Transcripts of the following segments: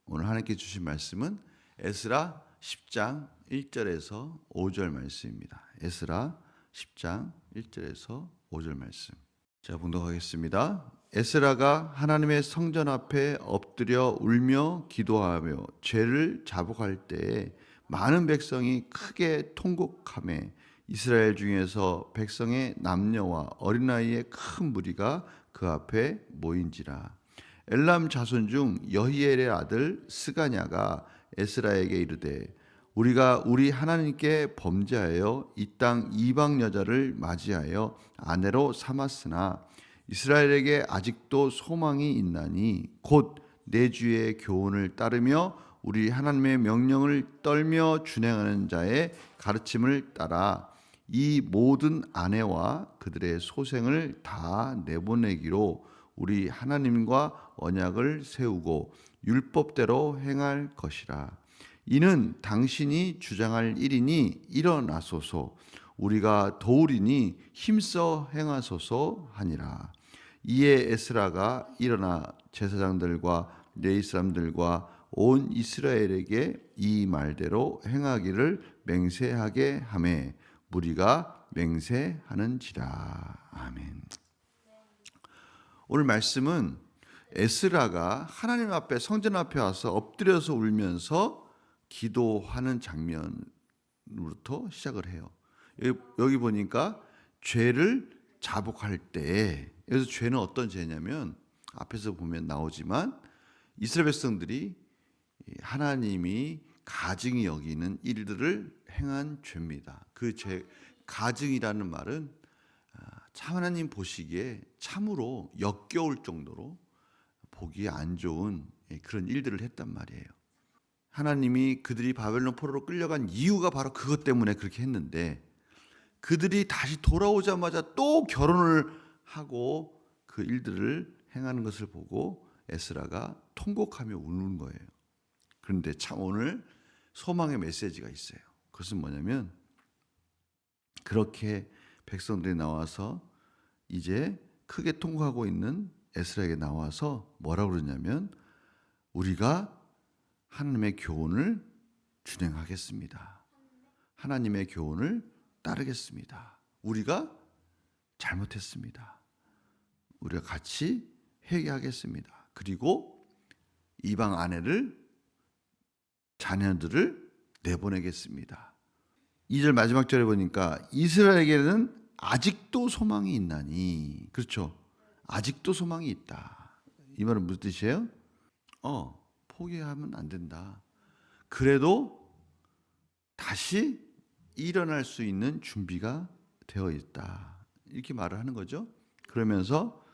오늘 하나님께 주신 말씀은 에스라 10장 1절에서 5절 말씀입니다. 에스라 10장 1절에서 5절 말씀. 자, 봉독하겠습니다. 에스라가 하나님의 성전 앞에 엎드려 울며 기도하며 죄를 자복할 때에 많은 백성이 크게 통곡하매 이스라엘 중에서 백성의 남녀와 어린아이의 큰 무리가 그 앞에 모인지라. 엘람 자손 중 여히엘의 아들 스가냐가 에스라에게 이르되 우리가 우리 하나님께 범죄하여 이 땅 이방 여자를 맞이하여 아내로 삼았으나 이스라엘에게 아직도 소망이 있나니 곧 내 주의 교훈을 따르며 우리 하나님의 명령을 떨며 준행하는 자의 가르침을 따라 이 모든 아내와 그들의 소생을 다 내보내기로 우리 하나님과 언약을 세우고 율법대로 행할 것이라. 이는 당신이 주장할 일이니 일어나소서, 우리가 도우리니 힘써 행하소서 하니라. 이에 에스라가 일어나 제사장들과 레위 사람들과 온 이스라엘에게 이 말대로 행하기를 맹세하게 하매 무리가 맹세하는지라. 아멘. 오늘 말씀은 에스라가 하나님 앞에 성전 앞에 와서 엎드려서 울면서 기도하는 장면으로부터 시작을 해요. 여기 보니까 죄를 자복할 때, 여기서 죄는 어떤 죄냐면 앞에서 보면 나오지만 이스라엘 백성들이 하나님이 가증히 여기는 일들을 행한 죄입니다. 그 죄, 가증이라는 말은 하나님 보시기에 참으로 역겨울 정도로 보기에 안 좋은 그런 일들을 했단 말이에요. 하나님이 그들이 바벨론 포로로 끌려간 이유가 바로 그것 때문에 그렇게 했는데 그들이 다시 돌아오자마자 또 결혼을 하고 그 일들을 행하는 것을 보고 에스라가 통곡하며 우는 거예요. 그런데 참 오늘 소망의 메시지가 있어요. 그것은 뭐냐면 그렇게 백성들이 나와서 이제 크게 통곡하고 있는 에스라에게 나와서 뭐라고 그러냐면 우리가 하나님의 교훈을 준행하겠습니다. 하나님의 교훈을 따르겠습니다. 우리가 잘못했습니다. 우리가 같이 회개하겠습니다. 그리고 이방 아내를 자녀들을 내보내겠습니다. 2절 마지막 절에 보니까 이스라엘에게는 아직도 소망이 있나니, 그렇죠? 아직도 소망이 있다. 이 말은 무슨 뜻이에요? 포기하면 안 된다. 그래도 다시 일어날 수 있는 준비가 되어 있다. 이렇게 말을 하는 거죠. 그러면서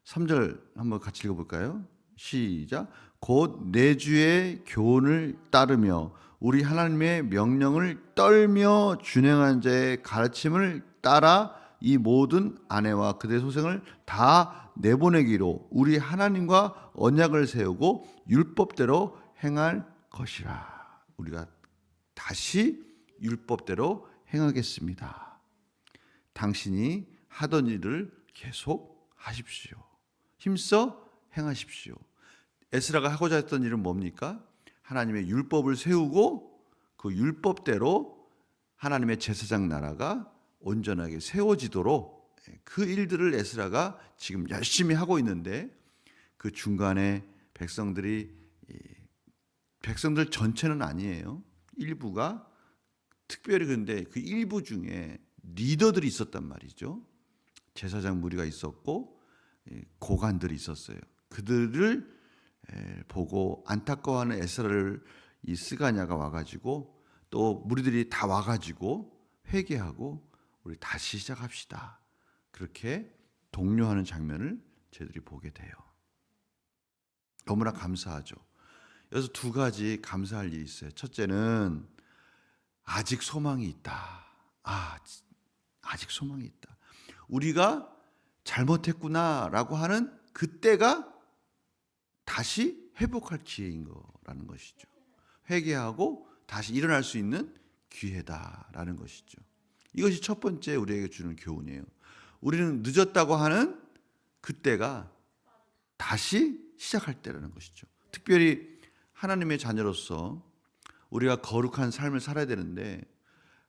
3절 한번 같이 읽어볼까요? 시작. 곧 내 주의 교훈을 따르며 우리 하나님의 명령을 떨며 준행한 자의 가르침을 따라 이 모든 아내와 그들의 소생을 다 내보내기로 우리 하나님과 언약을 세우고 율법대로 행할 것이라. 우리가 다시 율법대로 행하겠습니다. 당신이 하던 일을 계속 하십시오. 힘써 행하십시오. 에스라가 하고자 했던 일은 뭡니까? 하나님의 율법을 세우고 그 율법대로 하나님의 제사장 나라가 온전하게 세워지도록 그 일들을 에스라가 지금 열심히 하고 있는데 그 중간에 백성들 전체는 아니에요. 일부가 특별히 그런데 그 일부 중에 리더들이 있었단 말이죠. 제사장 무리가 있었고 고관들이 있었어요. 그들을 보고 안타까워하는 에스라를 이 스가냐가 와가지고 또 무리들이 다 와가지고 회개하고 우리 다시 시작합시다. 그렇게 독려하는 장면을 저희들이 보게 돼요. 너무나 감사하죠. 여기서 두 가지 감사할 일이 있어요. 첫째는 아직 소망이 있다. 아직 소망이 있다. 우리가 잘못했구나라고 하는 그때가 다시 회복할 기회인 거라는 것이죠. 회개하고 다시 일어날 수 있는 기회다라는 것이죠. 이것이 첫 번째 우리에게 주는 교훈이에요. 우리는 늦었다고 하는 그때가 다시 시작할 때라는 것이죠. 특별히 하나님의 자녀로서 우리가 거룩한 삶을 살아야 되는데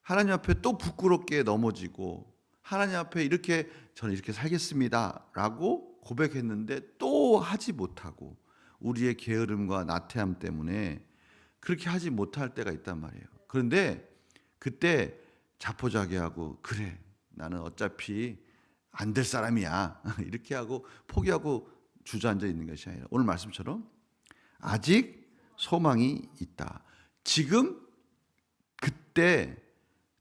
하나님 앞에 또 부끄럽게 넘어지고 하나님 앞에 이렇게 저는 이렇게 살겠습니다라고 고백했는데 또 하지 못하고 우리의 게으름과 나태함 때문에 그렇게 하지 못할 때가 있단 말이에요. 그런데 그때 자포자기하고 그래 나는 어차피 안 될 사람이야 이렇게 하고 포기하고 주저앉아 있는 것이 아니라 오늘 말씀처럼 아직 소망이 있다. 지금 그때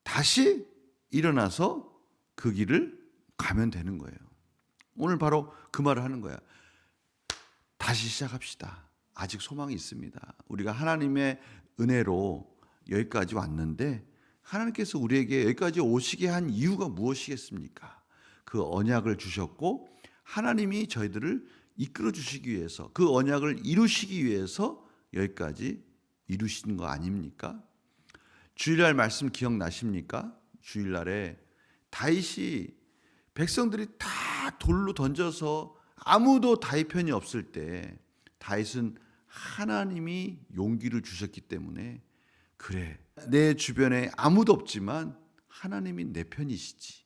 다시 일어나서 그 길을 가면 되는 거예요. 오늘 바로 그 말을 하는 거야. 다시 시작합시다. 아직 소망이 있습니다. 우리가 하나님의 은혜로 여기까지 왔는데 하나님께서 우리에게 여기까지 오시게 한 이유가 무엇이겠습니까? 그 언약을 주셨고 하나님이 저희들을 이끌어 주시기 위해서 그 언약을 이루시기 위해서 여기까지 이루신 거 아닙니까? 주일날 말씀 기억나십니까? 주일날에 다윗이 백성들이 다 돌로 던져서 아무도 다윗 편이 없을 때 다윗은 하나님이 용기를 주셨기 때문에 그래 내 주변에 아무도 없지만 하나님이 내 편이시지.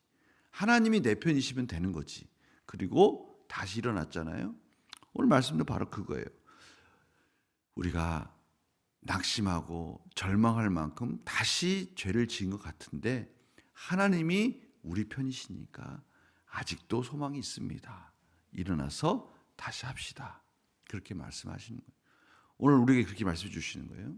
하나님이 내 편이시면 되는 거지. 그리고 다시 일어났잖아요. 오늘 말씀도 바로 그거예요. 우리가 낙심하고 절망할 만큼 다시 죄를 지은 것 같은데 하나님이 우리 편이시니까 아직도 소망이 있습니다. 일어나서 다시 합시다. 그렇게 말씀하시는 거예요. 오늘 우리에게 그렇게 말씀해 주시는 거예요.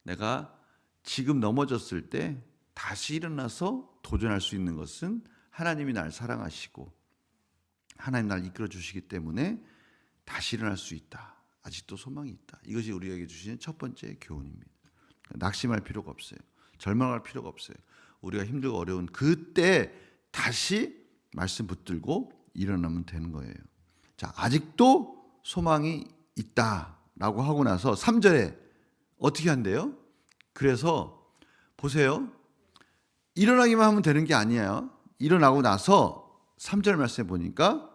내가 지금 넘어졌을 때 다시 일어나서 도전할 수 있는 것은 하나님이 날 사랑하시고 하나님 날 이끌어 주시기 때문에 다시 일어날 수 있다. 아직도 소망이 있다. 이것이 우리에게 주시는 첫 번째 교훈입니다. 낙심할 필요가 없어요. 절망할 필요가 없어요. 우리가 힘들고 어려운 그때 다시 말씀 붙들고 일어나면 되는 거예요. 자, 아직도 소망이 있다라고 하고 나서 3절에 어떻게 한대요? 그래서 보세요. 일어나기만 하면 되는 게 아니에요. 일어나고 나서 3절 말씀에 보니까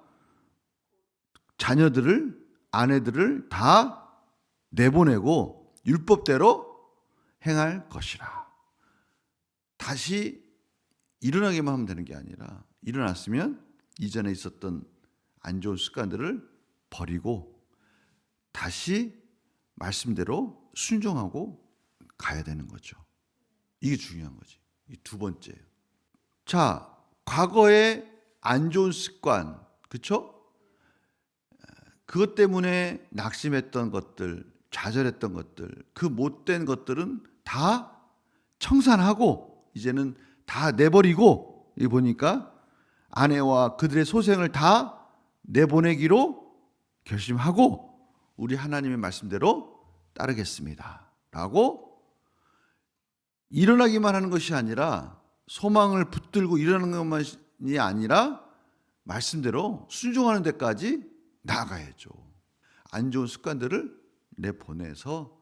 자녀들을 아내들을 다 내보내고 율법대로 행할 것이라. 다시 일어나기만 하면 되는 게 아니라 일어났으면 이전에 있었던 안 좋은 습관들을 버리고 다시 말씀대로 순종하고 가야 되는 거죠. 이게 중요한 거지. 이 두 번째예요. 자, 과거의 안 좋은 습관, 그렇죠? 그것 때문에 낙심했던 것들, 좌절했던 것들, 그 못된 것들은 다 청산하고 이제는 다 내버리고 이 보니까 아내와 그들의 소생을 다 내보내기로 결심하고 우리 하나님의 말씀대로 따르겠습니다. 라고 일어나기만 하는 것이 아니라 소망을 붙들고 일어나는 것만이 아니라 말씀대로 순종하는 데까지 나아가야죠. 안 좋은 습관들을 내보내서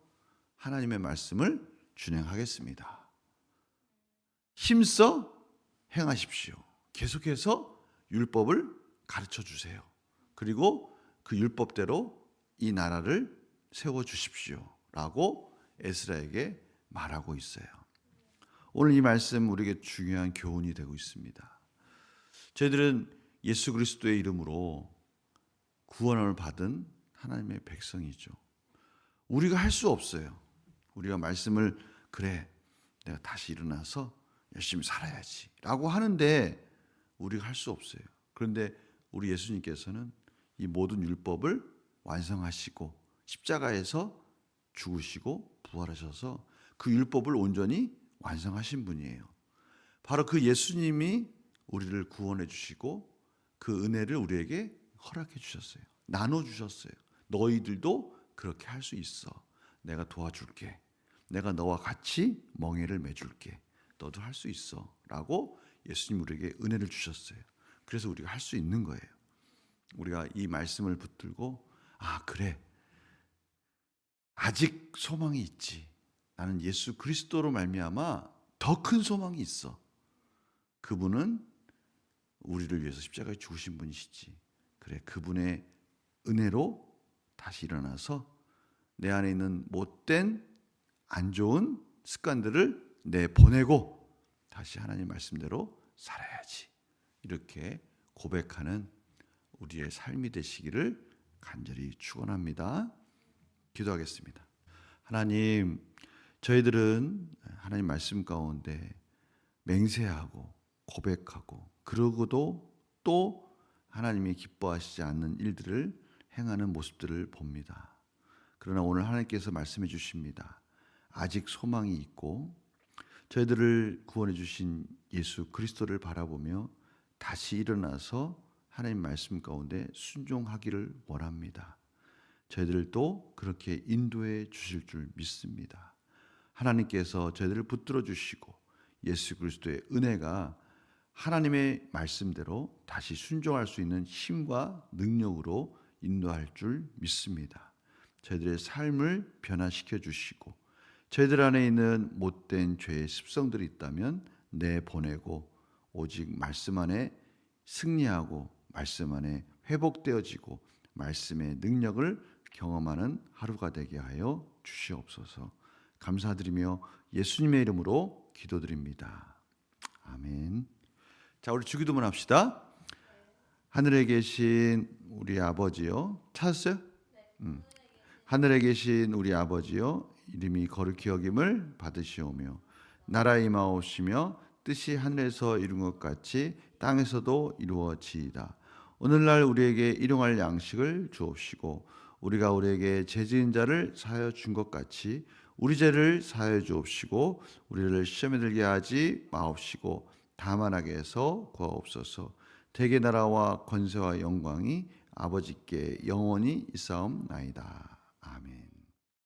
하나님의 말씀을 준행하겠습니다. 힘써 행하십시오. 계속해서 율법을 가르쳐 주세요. 그리고 그 율법대로 이 나라를 세워주십시오. 라고 에스라에게 말하고 있어요. 오늘 이 말씀 우리에게 중요한 교훈이 되고 있습니다. 저희들은 예수 그리스도의 이름으로 구원을 받은 하나님의 백성이죠. 우리가 할 수 없어요. 우리가 말씀을 그래 내가 다시 일어나서 열심히 살아야지 라고 하는데 우리가 할 수 없어요. 그런데 우리 예수님께서는 이 모든 율법을 완성하시고 십자가에서 죽으시고 부활하셔서 그 율법을 온전히 완성하신 분이에요. 바로 그 예수님이 우리를 구원해 주시고 그 은혜를 우리에게 허락해 주셨어요. 나눠 주셨어요. 너희들도 그렇게 할 수 있어. 내가 도와줄게. 내가 너와 같이 멍에를 매줄게. 너도 할 수 있어. 라고 예수님 우리에게 은혜를 주셨어요. 그래서 우리가 할 수 있는 거예요. 우리가 이 말씀을 붙들고 아 그래. 아직 소망이 있지. 나는 예수 그리스도로 말미암아 더 큰 소망이 있어. 그분은 우리를 위해서 십자가에 죽으신 분이시지. 그래 그분의 은혜로 다시 일어나서 내 안에 있는 못된 안 좋은 습관들을 내보내고 다시 하나님 말씀대로 살아야지. 이렇게 고백하는 우리의 삶이 되시기를 간절히 축원합니다. 기도하겠습니다. 하나님, 저희들은 하나님 말씀 가운데 맹세하고 고백하고 그러고도 또 하나님이 기뻐하시지 않는 일들을 행하는 모습들을 봅니다. 그러나 오늘 하나님께서 말씀해 주십니다. 아직 소망이 있고 저희들을 구원해 주신 예수 그리스도를 바라보며 다시 일어나서 하나님 말씀 가운데 순종하기를 원합니다. 저희들도 그렇게 인도해 주실 줄 믿습니다. 하나님께서 저희들을 붙들어 주시고 예수 그리스도의 은혜가 하나님의 말씀대로 다시 순종할 수 있는 힘과 능력으로 인도할 줄 믿습니다. 저희들의 삶을 변화시켜 주시고 저희들 안에 있는 못된 죄의 습성들이 있다면 내보내고 오직 말씀 안에 승리하고 말씀 안에 회복되어지고 말씀의 능력을 경험하는 하루가 되게 하여 주시옵소서. 감사드리며 예수님의 이름으로 기도드립니다. 아멘. 자, 우리 주기도문 합시다. 하늘에 계신 우리 아버지요. 찾았어요? 하늘에 계신 우리 아버지요, 이름이 거룩히 여김을 받으시오며 나라에 임하옵시며 뜻이 하늘에서 이룬 것 같이 땅에서도 이루어지이다. 오늘날 우리에게 일용할 양식을 주옵시고 우리가 우리에게 죄 지은 자를 사하여 준 것 같이 우리 죄를 사하여 주옵시고 우리를 시험에 들게 하지 마옵시고 다만 악에서 구하옵소서. 대개 나라와 권세와 영광이 아버지께 영원히 있사옵나이다. 아멘.